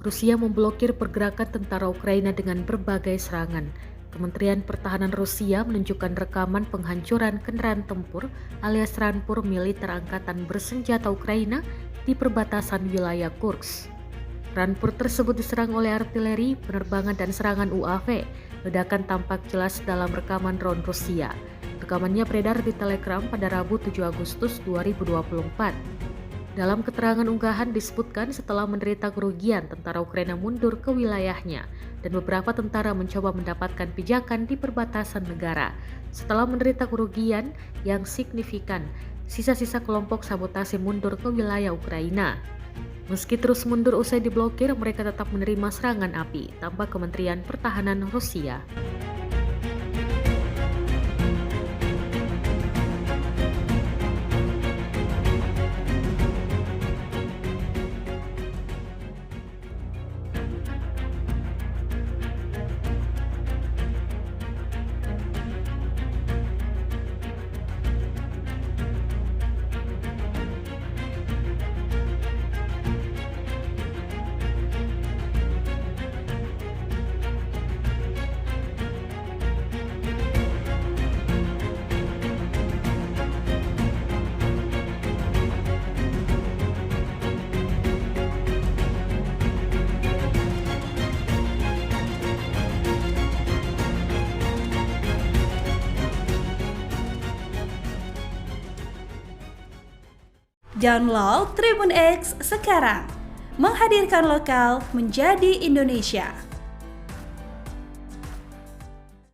Rusia memblokir pergerakan tentara Ukraina dengan berbagai serangan. Kementerian Pertahanan Rusia menunjukkan rekaman penghancuran kendaraan tempur alias rampur militer angkatan bersenjata Ukraina di perbatasan wilayah Kursk. Rampur tersebut diserang oleh artileri, penerbangan dan serangan UAV. Ledakan tampak jelas dalam rekaman drone Rusia. Rekamannya beredar di Telegram pada Rabu 7 Agustus 2024. Dalam keterangan unggahan disebutkan setelah menderita kerugian, tentara Ukraina mundur ke wilayahnya dan beberapa tentara mencoba mendapatkan pijakan di perbatasan negara. Setelah menderita kerugian yang signifikan, sisa-sisa kelompok sabotase mundur ke wilayah Ukraina. Meski terus mundur usai diblokir, mereka tetap menerima serangan api, tambah Kementerian Pertahanan Rusia. Download Tribun X sekarang, menghadirkan lokal menjadi Indonesia.